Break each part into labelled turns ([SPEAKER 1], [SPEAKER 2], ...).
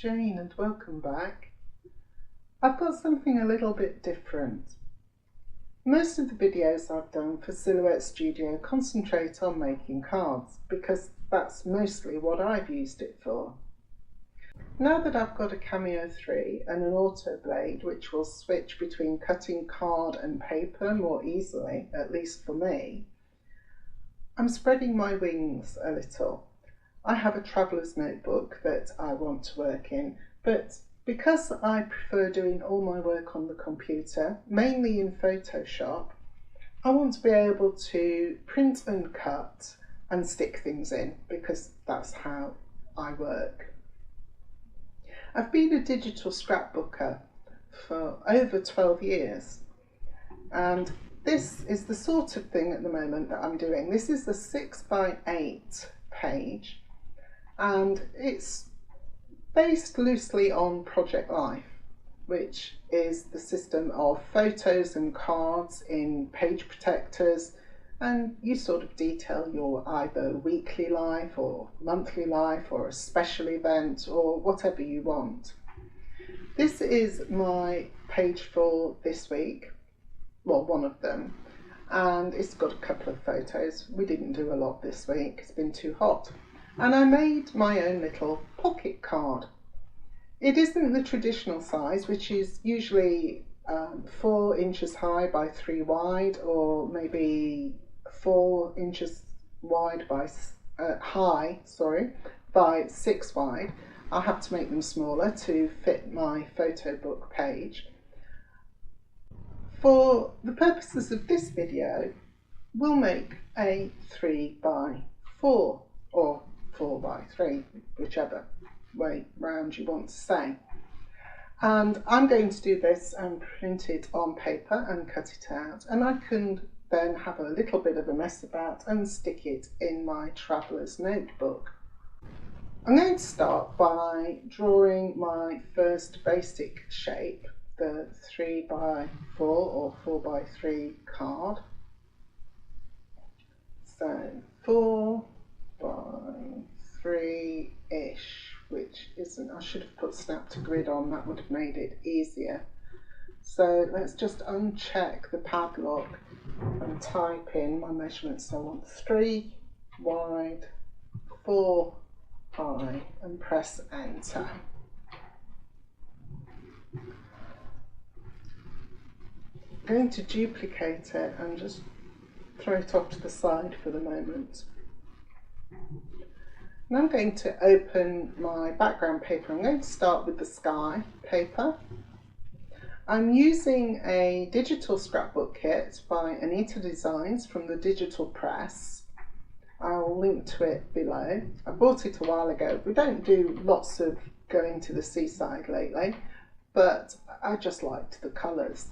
[SPEAKER 1] Jane and welcome back. I've got something a little bit different. Most of the videos I've done for Silhouette Studio concentrate on making cards because that's mostly what I've used it for. Now that I've got a Cameo 3 and an auto blade which will switch between cutting card and paper more easily, at least for me, I'm spreading my wings a little. I have a traveller's notebook that I want to work in, but because I prefer doing all my work on the computer, mainly in Photoshop, I want to be able to print and cut and stick things in because that's how I work. I've been a digital scrapbooker for over 12 years and this is the sort of thing at the moment that I'm doing. This is the 6x8 page and it's based loosely on Project Life, which is the system of photos and cards in page protectors, and you sort of detail your either weekly life or monthly life or a special event or whatever you want. This is my page for this week, well, one of them, and it's got a couple of photos. We didn't do a lot this week, it's been too hot. And I made my own little pocket card. It isn't the traditional size, which is usually 4 inches high by 3 wide, or maybe 4 inches wide by by 6 wide. I'll have to make them smaller to fit my photo book page. For the purposes of this video, we'll make a 3x4 or 4x3, whichever way round you want to say. And I'm going to do this and print it on paper and cut it out, and I can then have a little bit of a mess about and stick it in my traveller's notebook. I'm going to start by drawing my first basic shape, the 3x4 or 4x3 card. So 4x3-ish, which isn't, I should have put snap to grid on, that would have made it easier. So let's just uncheck the padlock and type in my measurements. So I want 3 wide, 4 high, and press enter. I'm going to duplicate it and just throw it off to the side for the moment. Now I'm going to open my background paper. I'm going to start with the sky paper. I'm using a digital scrapbook kit by Anita Designs from the Digital Press. I'll link to it below. I bought it a while ago. We don't do lots of going to the seaside lately, but I just liked the colours.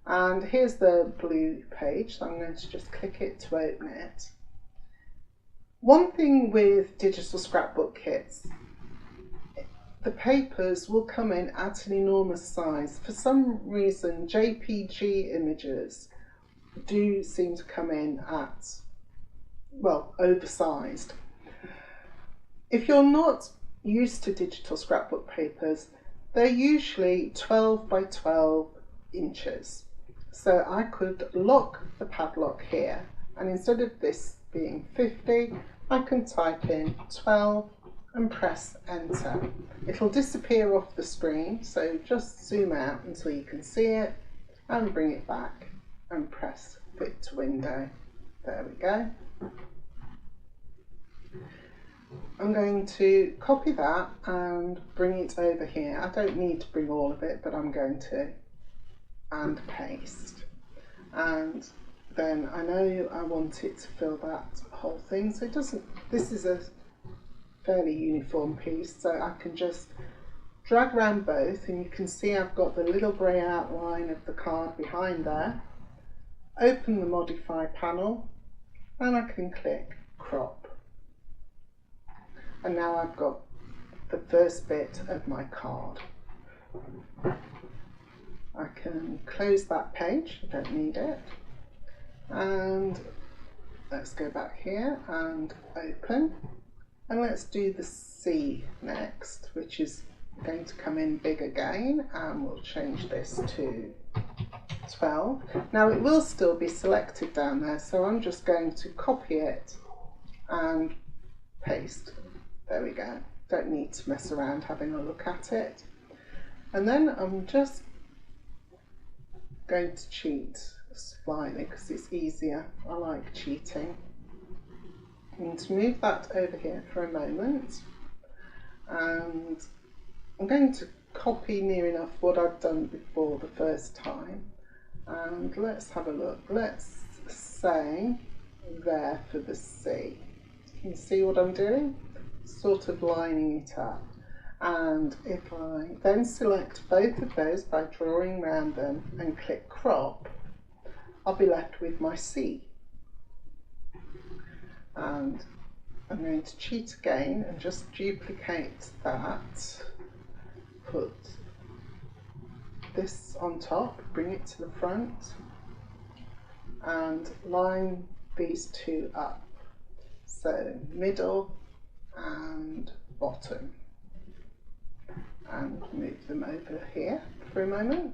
[SPEAKER 1] And here's the blue page, so I'm going to just click it to open it. One thing with digital scrapbook kits, the papers will come in at an enormous size. For some reason, JPG images do seem to come in at, well, oversized. If you're not used to digital scrapbook papers, they're usually 12 by 12 inches. So I could lock the padlock here, and instead of this being 50, I can type in 12 and press enter. It'll disappear off the screen, so just zoom out until you can see it and bring it back and press fit to window. There we go. I'm going to copy that and bring it over here. I don't need to bring all of it, but I'm going to, and paste. And then I know I want it to fill that whole thing, so it doesn't, this is a fairly uniform piece, so I can just drag around both, and you can see I've got the little grey outline of the card behind there. Open the modify panel and I can click crop, and now I've got the first bit of my card. I can close that page, I don't need it, and let's go back here and open, and let's do the C next, which is I'm going to come in big again and we'll change this to 12. Now it will still be selected down there, so I'm just going to copy it and paste. There we go. Don't need to mess around having a look at it. And then I'm just going to cheat slightly because it's easier. I like cheating. I'm going to move that over here for a moment, and I'm going to copy near enough what I've done before the first time. And let's have a look. Let's say there for the C. Can you see what I'm doing? Sort of lining it up. And if I then select both of those by drawing around them and click crop, I'll be left with my C. And I'm going to cheat again and just duplicate that, put this on top, bring it to the front, and line these two up. So middle and bottom, and move them over here for a moment.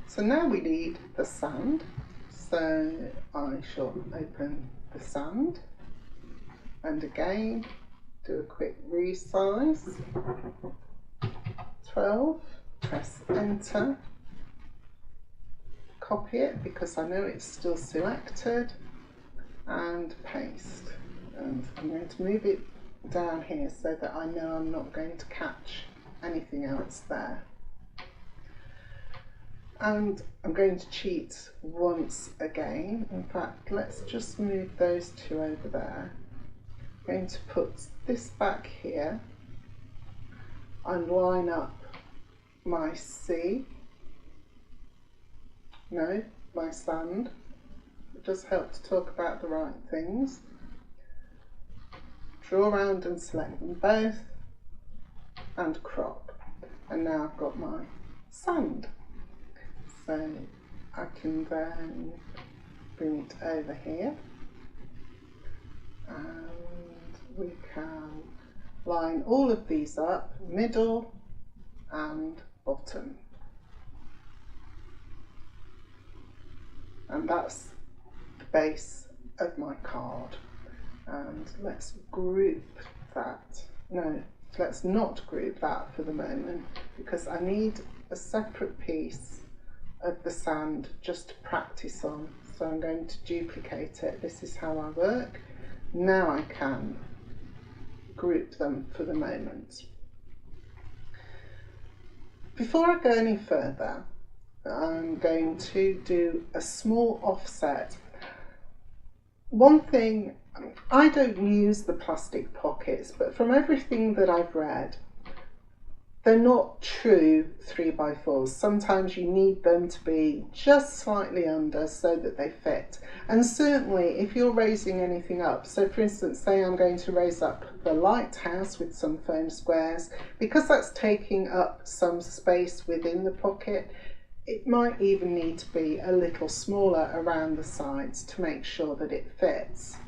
[SPEAKER 1] So now we need the sand, so I shall open the sand and again do a quick resize. 12, press enter, copy it because I know it's still selected, and paste. And I'm going to move it down here so that I know I'm not going to catch anything else there. And I'm going to cheat once again. In fact, let's just move those two over there. I'm going to put this back here and line up my C. No, my sand. It does help to talk about the right things. Draw around and select them both and crop. And now I've got my sand. So I can then bring it over here and we can line all of these up, middle and bottom. And that's the base of my card. And let's group that. No, let's not group that for the moment because I need a separate piece of the sand just to practice on. So I'm going to duplicate it. This is how I work. Now I can group them for the moment. Before I go any further, I'm going to do a small offset. One thing, I don't use the plastic pockets, but from everything that I've read, they're not true 3x4s. Sometimes you need them to be just slightly under so that they fit. And certainly if you're raising anything up, so for instance, say I'm going to raise up the lighthouse with some foam squares, because that's taking up some space within the pocket, it might even need to be a little smaller around the sides to make sure that it fits.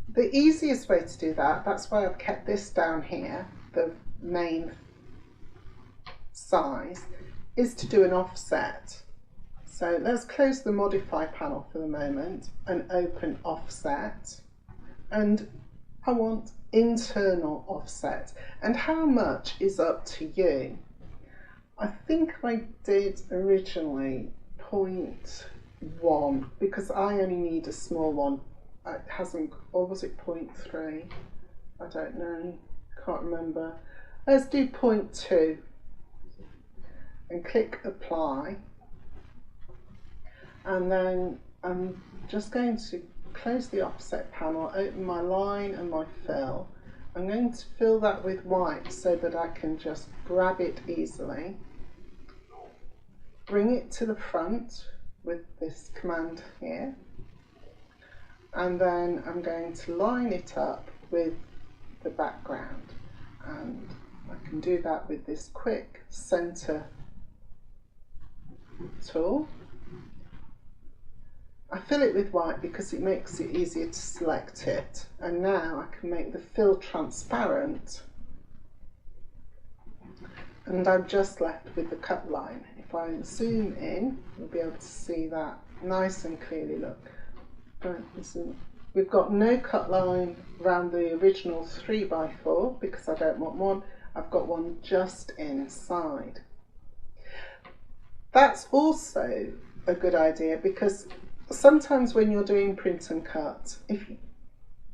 [SPEAKER 1] The easiest way to do that, that's why I've kept this down here, the main size, is to do an offset. So let's close the modify panel for the moment and open offset, and I want internal offset, and how much is up to you. I think I did originally 0.1 because I only need a small one. It hasn't, or was it 0.3? I don't know, can't remember. Let's do 0.2 and click apply, and then I'm just going to close the offset panel, open my line and my fill. I'm going to fill that with white so that I can just grab it easily, bring it to the front with this command here, and then I'm going to line it up with the background, and I can do that with this quick center tool. I fill it with white because it makes it easier to select it, and now I can make the fill transparent and I'm just left with the cut line. If I zoom in, you'll be able to see that nice and clearly. Look, we've got no cut line around the original 3x4 because I don't want one. I've got one just inside. That's also a good idea because sometimes when you're doing print and cut, if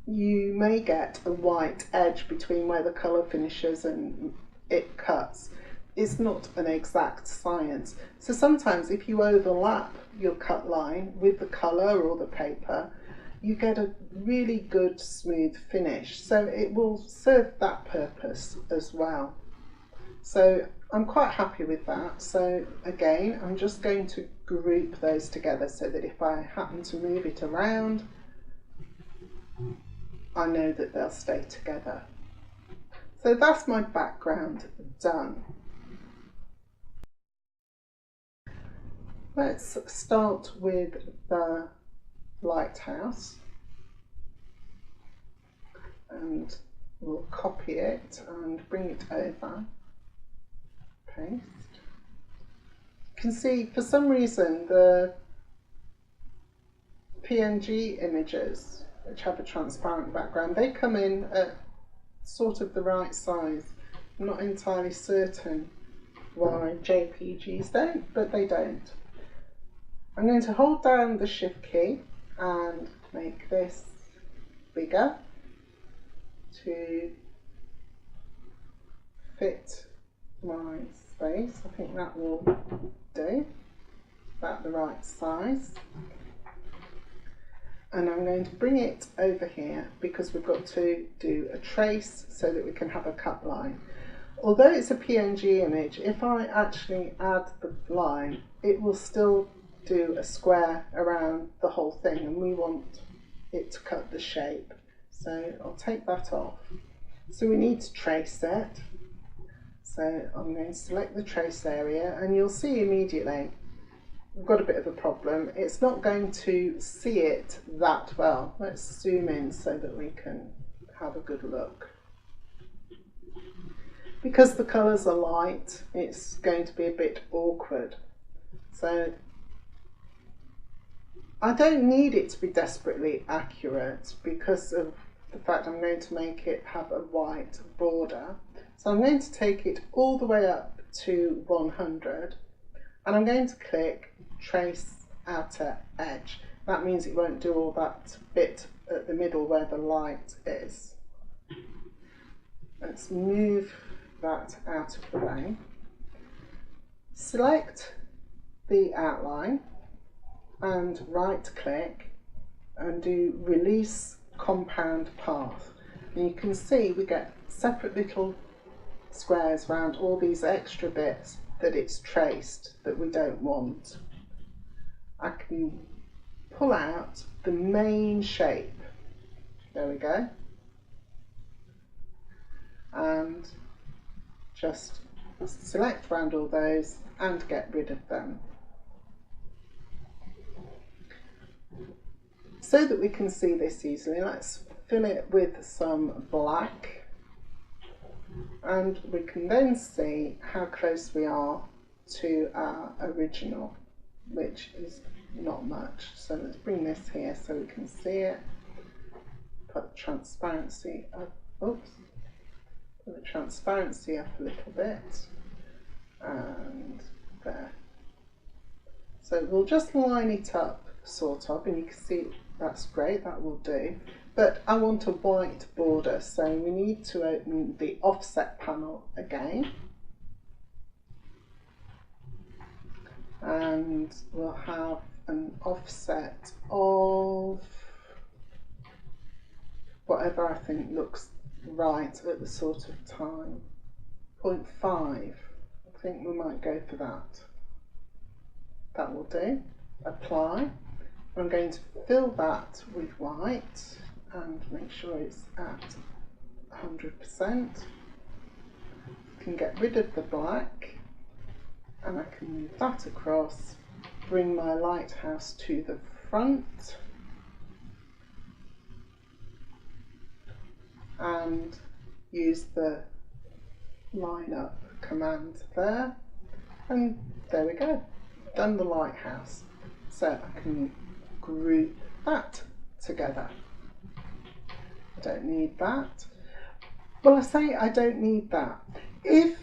[SPEAKER 1] you may get a white edge between where the colour finishes and it cuts. It's not an exact science. So sometimes if you overlap your cut line with the colour or the paper, you get a really good smooth finish. So it will serve that purpose as well. So I'm quite happy with that. So again, I'm just going to group those together so that if I happen to move it around, I know that they'll stay together. So that's my background done. Let's start with the lighthouse, and we'll copy it and bring it over. Paste. You can see for some reason the PNG images, which have a transparent background, they come in at sort of the right size. I'm not entirely certain why JPGs don't, but they don't. I'm going to hold down the Shift key and make this bigger to fit my space. I think that will do, about the right size. And I'm going to bring it over here because we've got to do a trace so that we can have a cut line. Although it's a PNG image, if I actually add the line, it will still do a square around the whole thing, and we want it to cut the shape. So I'll take that off. So we need to trace it. So I'm going to select the trace area, and you'll see immediately we've got a bit of a problem. It's not going to see it that well. Let's zoom in so that we can have a good look. Because the colours are light, it's going to be a bit awkward. So I don't need it to be desperately accurate because of the fact I'm going to make it have a white border. So I'm going to take it all the way up to 100, and I'm going to click Trace Outer Edge. That means it won't do all that bit at the middle where the light is. Let's move that out of the way. Select the outline and right click and do Release Compound Path. And you can see we get separate little squares around all these extra bits that it's traced that we don't want. I can pull out the main shape. There we go. And just select around all those and get rid of them. So that we can see this easily, let's fill it with some black, and we can then see how close we are to our original, which is not much. So let's bring this here so we can see it. Put the transparency up, oops, put the transparency up a little bit, and there. So we'll just line it up sort of, and you can see that's great, that will do. But I want a white border, so we need to open the offset panel again. And we'll have an offset of whatever I think looks right at the sort of time. 0.5. I think we might go for that. That will do. Apply. I'm going to fill that with white and make sure it's at 100%. Can get rid of the black, and I can move that across, bring my lighthouse to the front, and use the line up Command there, and there we go, done the lighthouse. So I can group that together. I don't need that. Well, I say I don't need that. If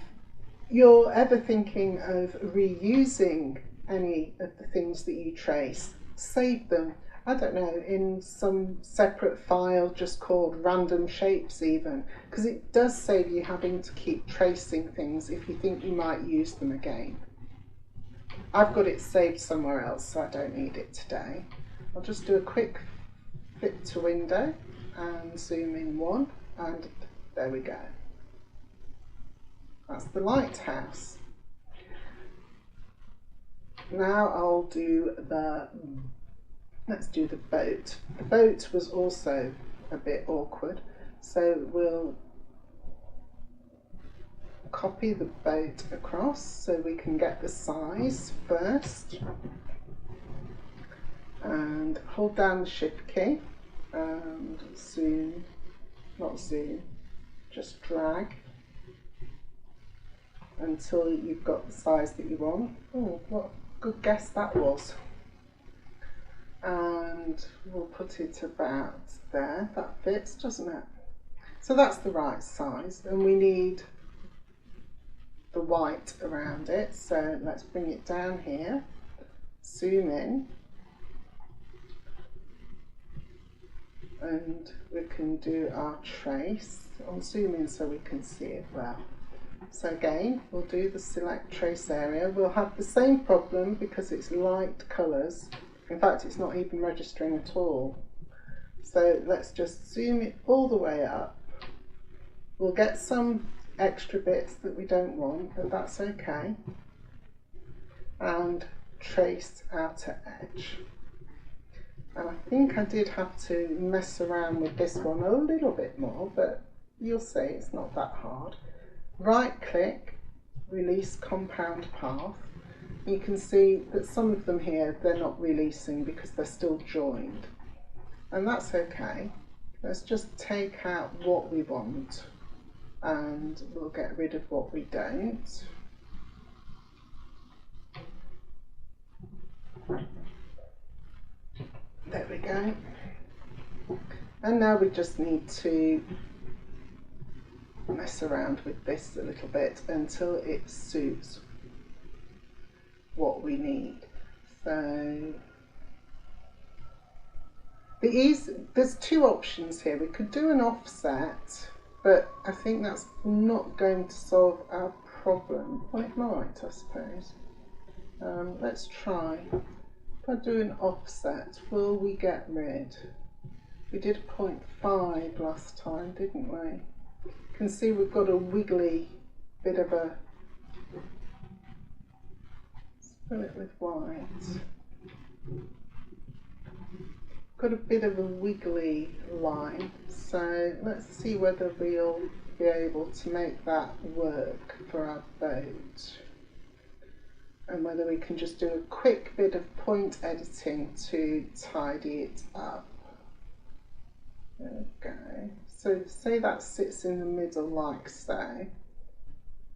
[SPEAKER 1] you're ever thinking of reusing any of the things that you trace, save them, I don't know, in some separate file just called random shapes even, because it does save you having to keep tracing things if you think you might use them again. I've got it saved somewhere else, so I don't need it today. I'll just do a quick flip to window and zoom in one, and there we go. That's the lighthouse. Now I'll do let's do the boat. The boat was also a bit awkward, so we'll copy the boat across so we can get the size first, and hold down the shift key and zoom, not zoom, just drag until you've got the size that you want. Oh, what a good guess that was. And we'll put it about there. That fits, doesn't it? So that's the right size, and we need the white around it, so let's bring it down here, zoom in, and we can do our trace. I'll zoom in so we can see it well. So again, we'll do the select trace area. We'll have the same problem because it's light colours. In fact, it's not even registering at all. So let's just zoom it all the way up. We'll get some extra bits that we don't want, but that's okay. And trace outer edge. And I think I did have to mess around with this one a little bit more, but you'll see it's not that hard. Right click, release compound path. You can see that some of them here, they're not releasing because they're still joined. And that's okay. Let's just take out what we want and we'll get rid of what we don't. There we go. And now we just need to mess around with this a little bit until it suits what we need. So there's two options here. We could do an offset, but I think that's not going to solve our problem. Well, it might, I suppose. Let's try. If I do an offset, will we get rid? We did 0.5 last time, didn't we? You can see we've got a wiggly bit of a, let's fill it with white. Got a bit of a wiggly line, so let's see whether we'll be able to make that work for our boat, and whether we can just do a quick bit of point editing to tidy it up. There we go. So say that sits in the middle like so.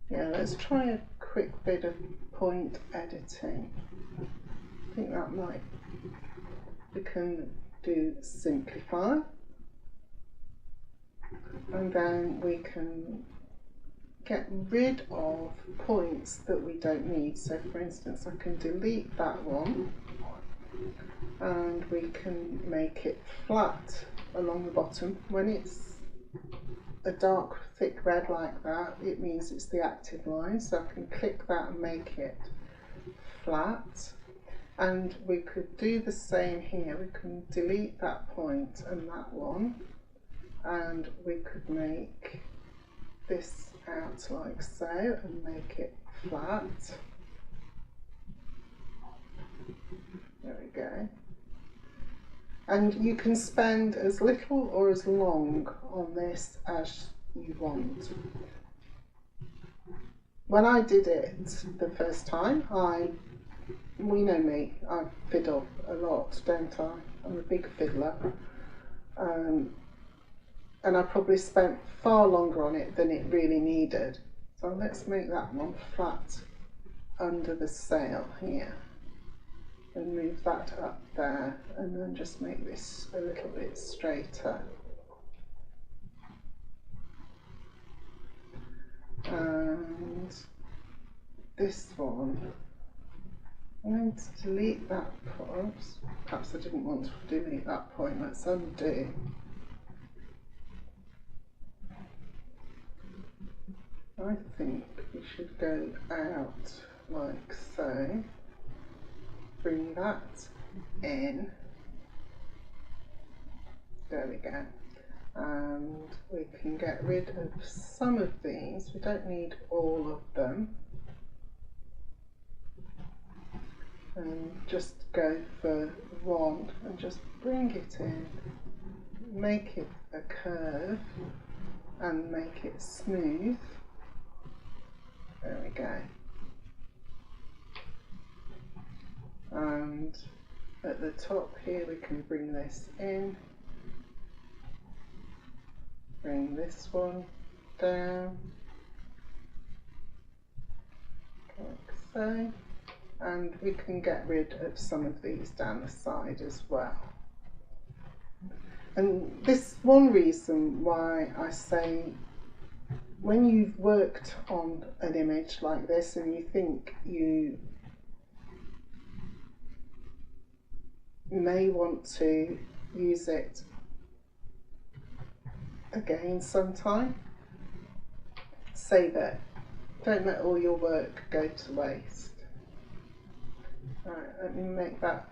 [SPEAKER 1] Yeah, let's try a quick bit of point editing. I think that might, we can do simplify, and then we can get rid of points that we don't need. So for instance, I can delete that one and we can make it flat along the bottom. When it's a dark thick red like that, it means it's the active line, so I can click that and make it flat. And we could do the same here. We can delete that point and that one, and we could make this out like so and make it flat. There we go. And you can spend as little or as long on this as you want. When I did it the first time, well, you know me, I fiddle a lot, don't I? I'm a big fiddler. And I probably spent far longer on it than it really needed. So let's make that one flat under the sail here and move that up there, and then just make this a little bit straighter. And this one, I'm going to delete that point. Perhaps I didn't want to delete that point. Let's undo. I think we should go out like so. Bring that in. There we go. And we can get rid of some of these. We don't need all of them. And just go for one and just bring it in, make it a curve and make it smooth. There we go. And at the top here we can bring this in, bring this one down like so, and we can get rid of some of these down the side as well. And this one reason why I say, when you've worked on an image like this and you think you may want to use it again sometime, save it. Don't let all your work go to waste. Alright, let me make that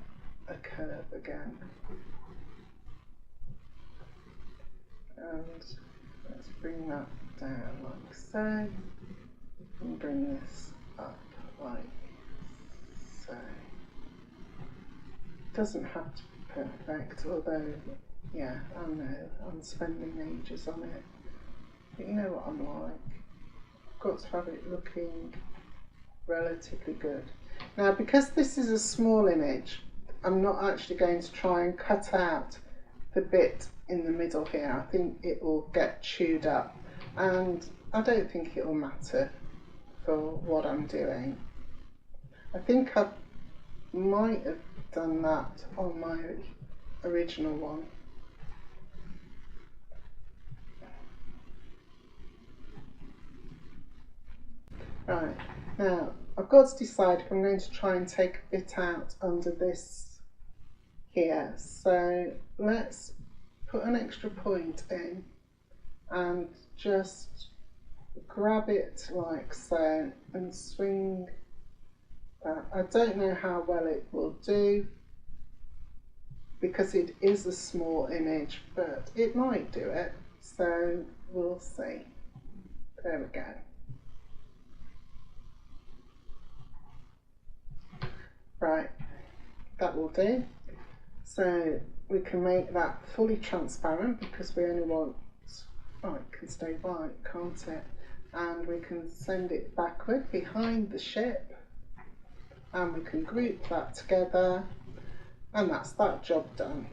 [SPEAKER 1] a curve again. And let's bring that down like so, and bring this up like so. It doesn't have to be perfect, although, yeah, I know, I'm spending ages on it. But you know what I'm like. I've got to have it looking relatively good. Now, because this is a small image, I'm not actually going to try and cut out the bit in the middle here. I think it will get chewed up, and I don't think it will matter for what I'm doing. I think I might have done that on my original one. Right, now I've got to decide if I'm going to try and take a bit out under this here. So let's put an extra point in and just grab it like so and swing that. I don't know how well it will do because it is a small image, but it might do it, so we'll see. There we go. Right, that will do. So we can make that fully transparent because we only want, oh, it can stay white, can't it? And we can send it backward behind the ship, and we can group that together, and that's that job done.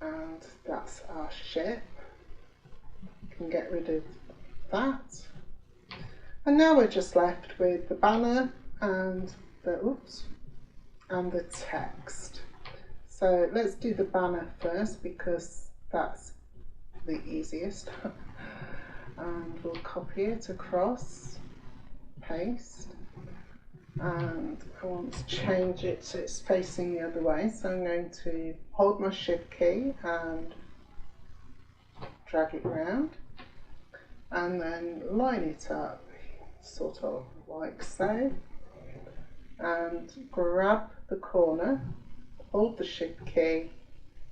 [SPEAKER 1] And that's our ship. We can get rid of that. And now we're just left with the banner and the text. So let's do the banner first because that's the easiest. And we'll copy it across, paste, and I want to change it so it's facing the other way. So I'm going to hold my shift key and drag it round, and then line it up sort of like so, and grab the corner, hold the shift key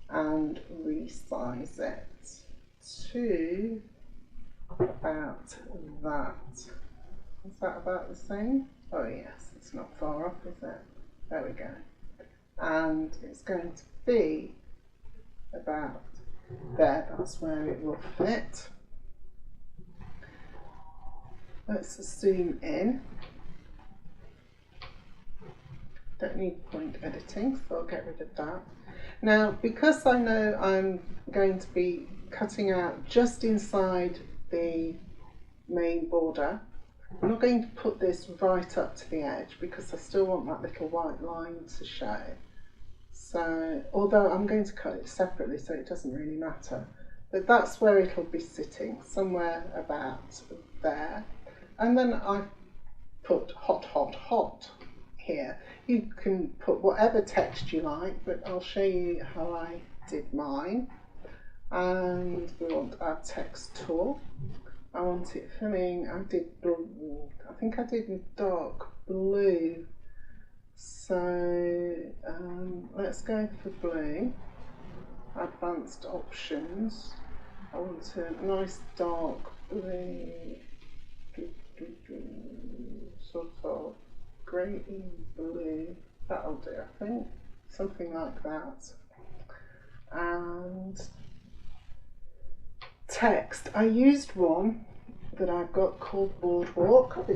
[SPEAKER 1] and resize it to about that. Is that about the same? Oh yes, it's not far off, is it? There we go. And it's going to be about there, that's where it will fit. Let's zoom in. Don't need point editing, so I'll get rid of that. Now, because I know I'm going to be cutting out just inside the main border. I'm not going to put this right up to the edge because I still want that little white line to show. So, although I'm going to cut it separately so it doesn't really matter, but that's where it'll be sitting, somewhere about there. And then I've put hot, hot, hot here. You can put whatever text you like, but I'll show you how I did mine. And we want our text tool. I want it filling. I did blue. I think I did dark blue. So let's go for blue. Advanced options. I want a nice dark blue, sort of grey blue. That'll do, I think. Something like that. And text. I used one that I've got called Boardwalk.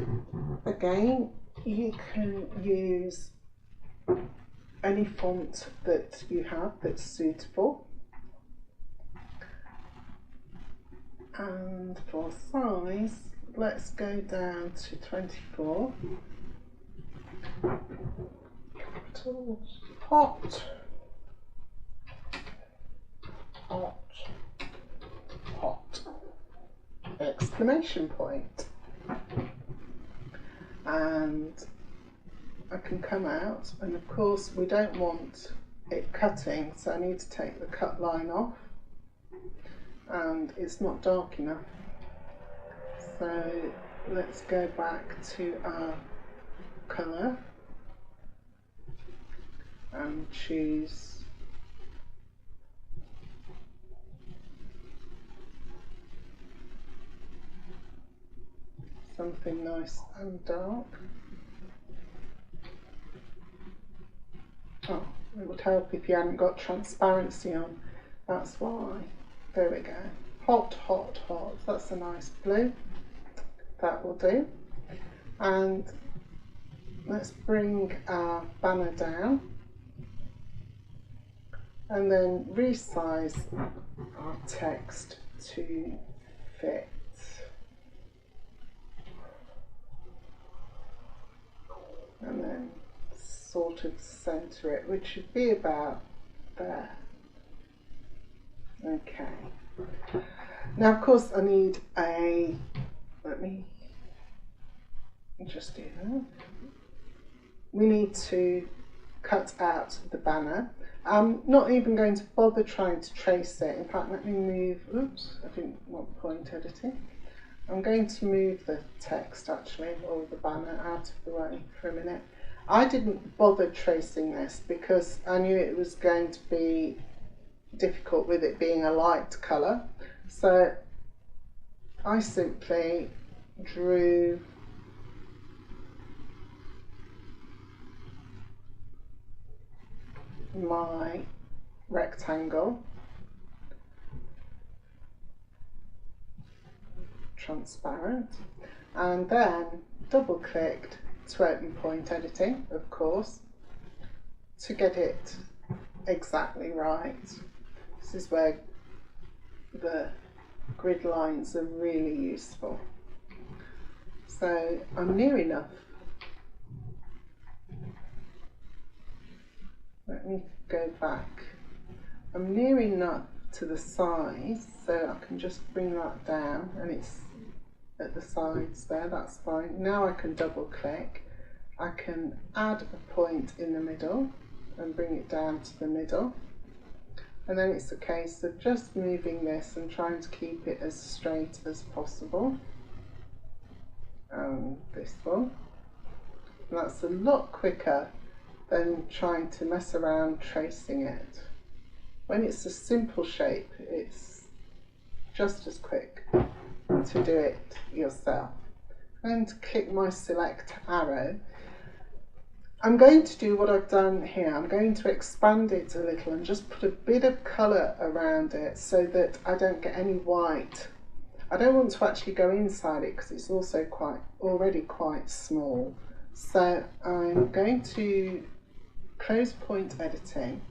[SPEAKER 1] Again, you can use any font that you have that's suitable. And for size, let's go down to 24. Hot. Hot. Hot. Exclamation point. And I can come out, and of course we don't want it cutting, so I need to take the cut line off, and it's not dark enough. So let's go back to our colour and choose something nice and dark. Oh, it would help if you hadn't got transparency on, that's why. There we go. Hot, hot, hot. That's a nice blue. That will do. And let's bring our banner down and then resize our text to fit. And then sort of centre it, which should be about there. Okay. Now, of course, I need a, let me just do that. We need to cut out the banner. I'm not even going to bother trying to trace it. In fact, let me move, oops, I didn't want point editing. I'm going to move the text actually, or the banner, out of the way for a minute. I didn't bother tracing this because I knew it was going to be difficult with it being a light colour. So I simply drew my rectangle, transparent, and then double clicked to open point editing, of course, to get it exactly right. This is where the grid lines are really useful. So I'm near enough. Let me go back. I'm near enough to the size, so I can just bring that down, and it's at the sides there, that's fine. Now I can double click. I can add a point in the middle and bring it down to the middle. And then it's a case of just moving this and trying to keep it as straight as possible. This one. And that's a lot quicker than trying to mess around tracing it. When it's a simple shape, it's just as quick to do it yourself. I'm going to click my select arrow. I'm going to do what I've done here. I'm going to expand it a little and just put a bit of colour around it so that I don't get any white. I don't want to actually go inside it because it's also already quite small. So I'm going to close point editing,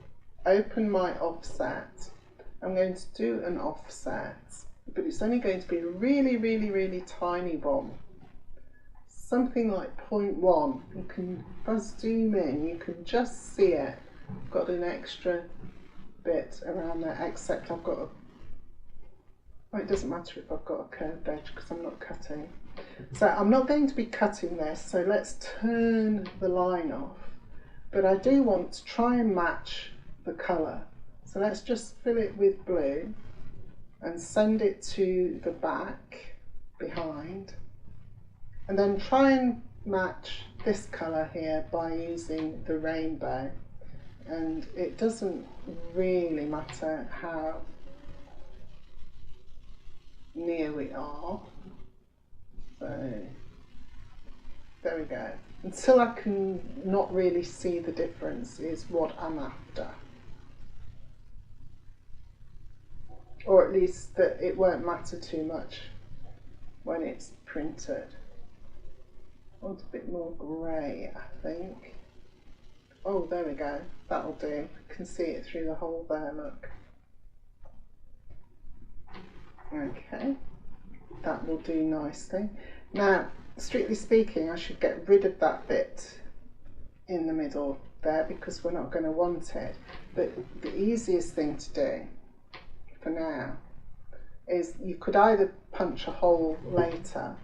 [SPEAKER 1] open my offset. I'm going to do an offset but it's only going to be a really tiny one. Something like 0.1. You can, if I zoom in, you can just see it. I've got an extra bit around there, except I've got a, well, it doesn't matter if I've got a curved edge because I'm not cutting. So I'm not going to be cutting this, so let's turn the line off. But I do want to try and match the colour. So let's just fill it with blue and send it to the back behind. And then try and match this colour here by using the rainbow. And it doesn't really matter how near we are. So there we go. Until I can not really see the difference is what I'm after. Or at least that it won't matter too much when it's printed. I want a bit more grey, I think. Oh, there we go. That'll do. You can see it through the hole there, look. Okay, that will do nicely. Now, strictly speaking, I should get rid of that bit in the middle there because we're not going to want it. But the easiest thing to do for now is you could either punch a hole later,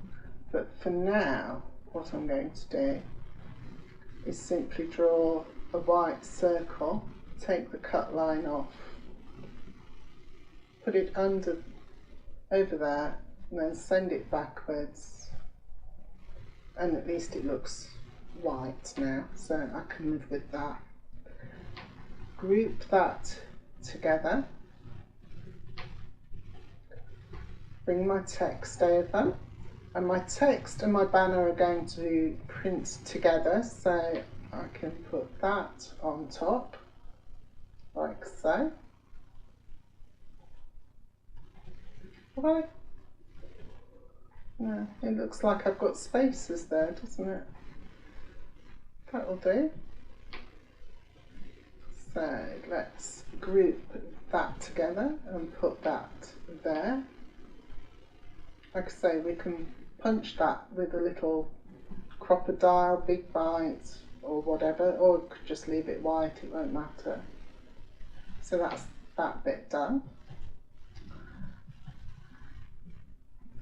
[SPEAKER 1] but for now, what I'm going to do is simply draw a white circle, take the cut line off, put it over there, and then send it backwards, and at least it looks white now, so I can live with that. Group that together, bring my text over, and my text and my banner are going to print together, so I can put that on top, like so. Right. No, it looks like I've got spaces there, doesn't it? That'll do. So let's group that together and put that there. Like I say, we can punch that with a little crocodile, big bite or whatever, or we could just leave it white, it won't matter. So that's that bit done.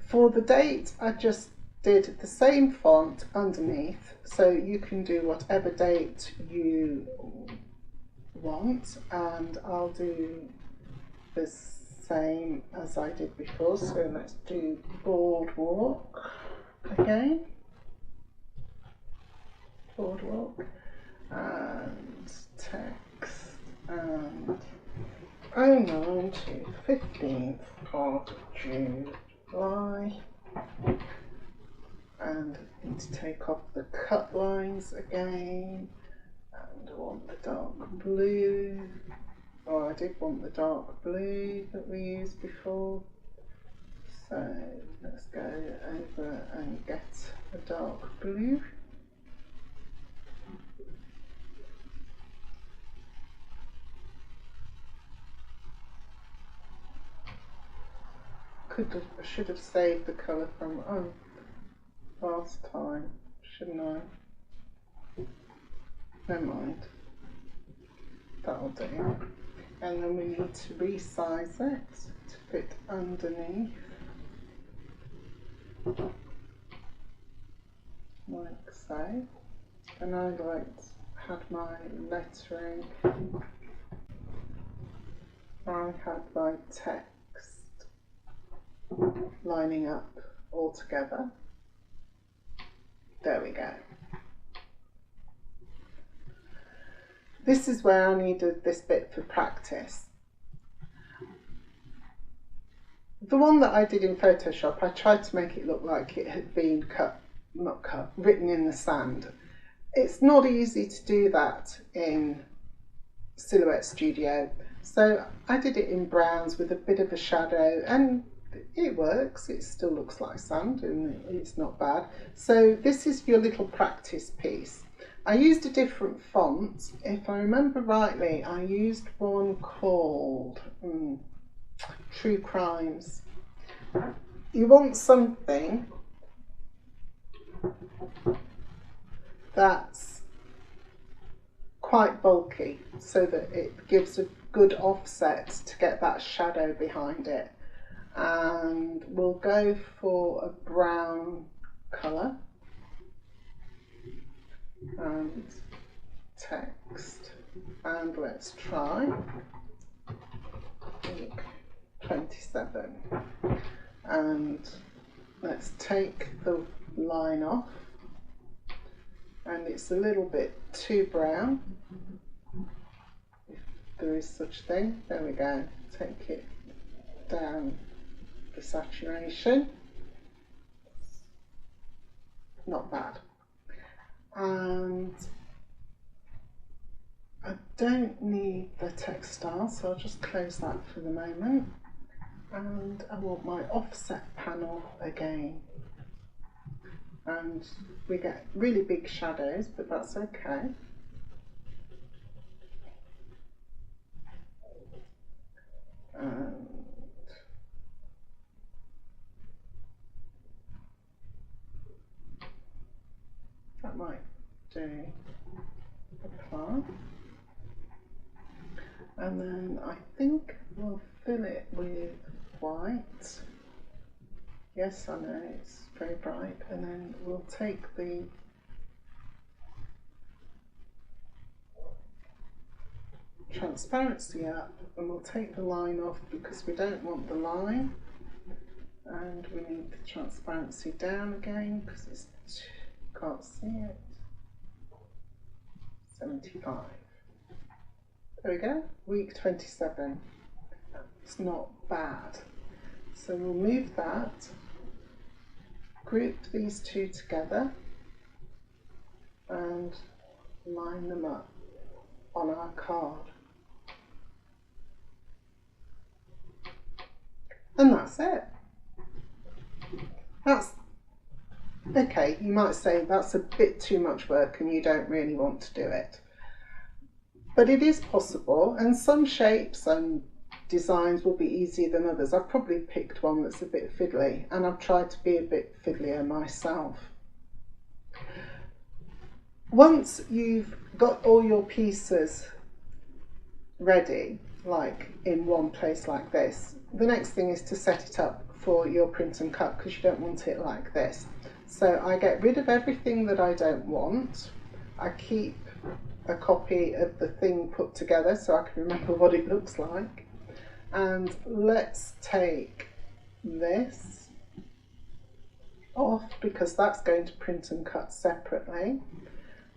[SPEAKER 1] For the date, I just did the same font underneath, so you can do whatever date you want, and I'll do the same as I did before. So let's do Boardwalk again. Boardwalk and text and 09 to 15th of July, and I need to take off the cut lines again, and I want the dark blue. Oh, I did want the dark blue that we used before, so let's go over and get a dark blue. I should have saved the colour from last time, shouldn't I? Never mind. That'll do. And then we need to resize it to fit underneath, like so. And I had my lettering. I had my text lining up all together. There we go. This is where I needed this bit for practice. The one that I did in Photoshop, I tried to make it look like it had been written in the sand. It's not easy to do that in Silhouette Studio, so I did it in browns with a bit of a shadow, and it works. It still looks like sand and it's not bad. So this is your little practice piece. I used a different font. If I remember rightly, I used one called True Crimes. you want something that's quite bulky so that it gives a good offset to get that shadow behind it. And we'll go for a brown colour and text, and let's try week 27, and let's take the line off, and it's a little bit too brown, if there is such a thing. There we go. Take it down the saturation, not bad. And I don't need the textile, so I'll just close that for the moment. And I want my offset panel again. And we get really big shadows, but that's okay. And that might do. Apply. And then I think we'll fill it with white. Yes, I know it's very bright. And then we'll take the transparency up, and we'll take the line off because we don't want the line, and we need the transparency down again because it's can't see it. 75. There we go, week 27. It's not bad. So we'll move that, group these two together and line them up on our card. And that's it. That's okay. You might say that's a bit too much work and you don't really want to do it. But it is possible, and some shapes and designs will be easier than others. I've probably picked one that's a bit fiddly, and I've tried to be a bit fiddlier myself. Once you've got all your pieces ready, like in one place like this, the next thing is to set it up for your print and cut, because you don't want it like this. So I get rid of everything that I don't want. I keep a copy of the thing put together so I can remember what it looks like. And let's take this off because that's going to print and cut separately.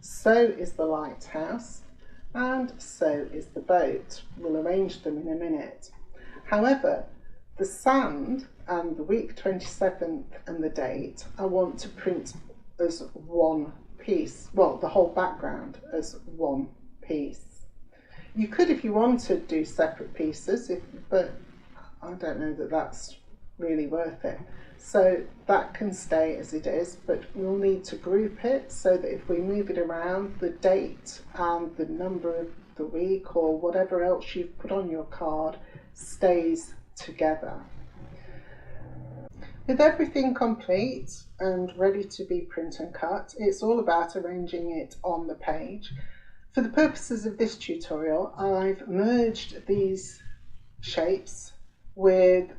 [SPEAKER 1] So is the lighthouse, and so is the boat. We'll arrange them in a minute. However, the sand and the week 27th and the date I want to print as one piece, well, the whole background as one piece. You could, if you wanted, do separate pieces, but I don't know that that's really worth it. So that can stay as it is, but we'll need to group it so that if we move it around, the date and the number of the week or whatever else you've put on your card stays together. With everything complete and ready to be print and cut, it's all about arranging it on the page. For the purposes of this tutorial, I've merged these shapes with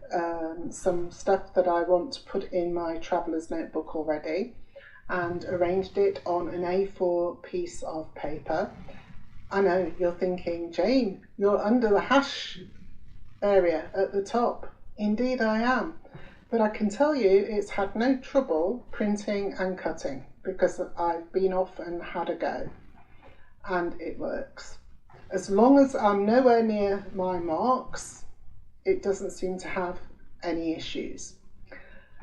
[SPEAKER 1] some stuff that I want to put in my traveller's notebook already, and arranged it on an A4 piece of paper. I know you're thinking, Jane, you're under the hash area at the top. Indeed I am. But I can tell you it's had no trouble printing and cutting because I've been off and had a go, and it works. As long as I'm nowhere near my marks, it doesn't seem to have any issues.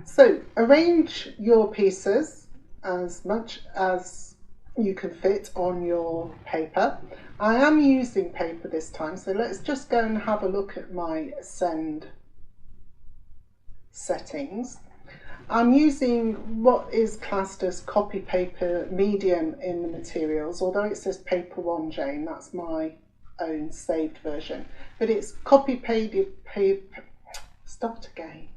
[SPEAKER 1] So arrange your pieces as much as you can fit on your paper. I am using paper this time, so let's just go and have a look at my send settings. I'm using what is classed as copy paper medium in the materials, although it says paper 1 Jane, that's my own saved version, but it's copy paper, start again.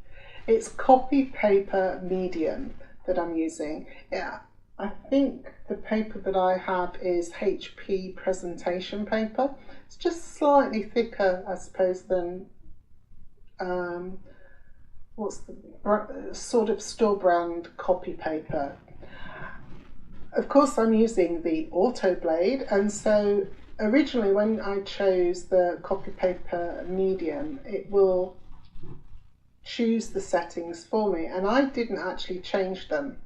[SPEAKER 1] It's copy paper medium that I'm using. Yeah, I think the paper that I have is HP presentation paper. It's just slightly thicker, I suppose, than what's the sort of store brand copy paper. Of course, I'm using the Auto Blade, and so originally when I chose the copy paper medium, it will choose the settings for me, and I didn't actually change them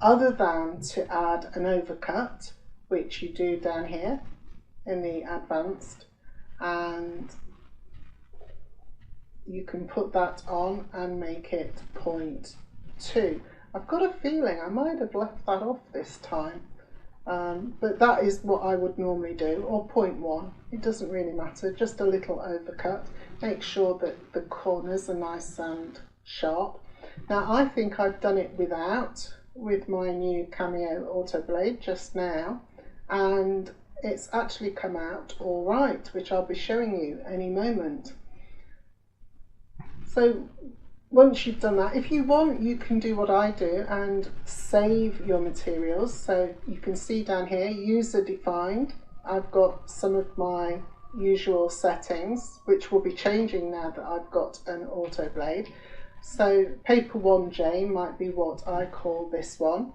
[SPEAKER 1] other than to add an overcut, which you do down here in the advanced, and you can put that on and make it 0.2. I've got a feeling I might have left that off this time, but that is what I would normally do, or 0.1. It doesn't really matter, just a little overcut. Make sure that the corners are nice and sharp. Now I think I've done it with my new Cameo Auto Blade just now, and it's actually come out all right, which I'll be showing you any moment. So once you've done that, if you want, you can do what I do and save your materials. So you can see down here, user defined. I've got some of my usual settings, which will be changing now that I've got an Auto Blade. So paper 1J might be what I call this one.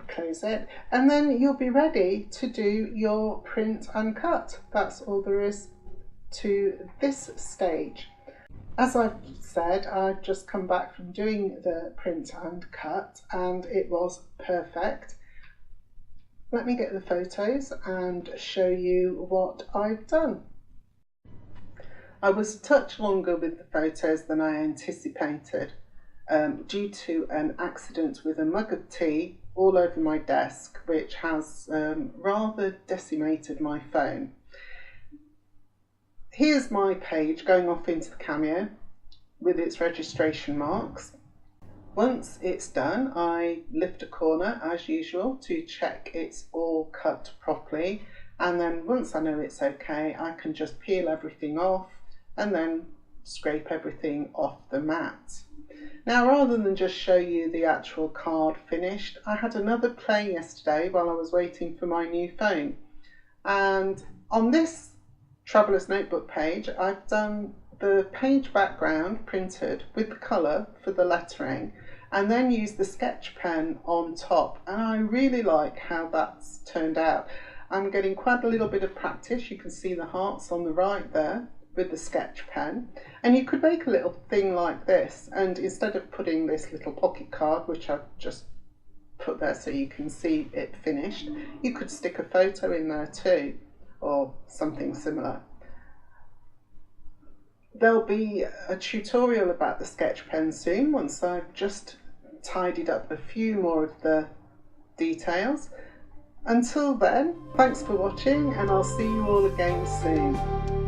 [SPEAKER 1] Close it, and then you'll be ready to do your print and cut. That's all there is to this stage. As I've said, I've just come back from doing the print and cut, and it was perfect. Let me get the photos and show you what I've done. I was a touch longer with the photos than I anticipated due to an accident with a mug of tea all over my desk, which has rather decimated my phone. Here's my page going off into the Cameo with its registration marks. Once it's done, I lift a corner as usual to check it's all cut properly, and then once I know it's okay, I can just peel everything off and then scrape everything off the mat. Now, rather than just show you the actual card finished, I had another play yesterday while I was waiting for my new phone, and on this Traveller's Notebook page, I've done the page background printed with the colour for the lettering, and then used the sketch pen on top, and I really like how that's turned out. I'm getting quite a little bit of practice. You can see the hearts on the right there with the sketch pen, and you could make a little thing like this, and instead of putting this little pocket card, which I've just put there so you can see it finished, you could stick a photo in there too, or something similar. There'll be a tutorial about the sketch pen soon, once I've just tidied up a few more of the details. Until then, thanks for watching, and I'll see you all again soon.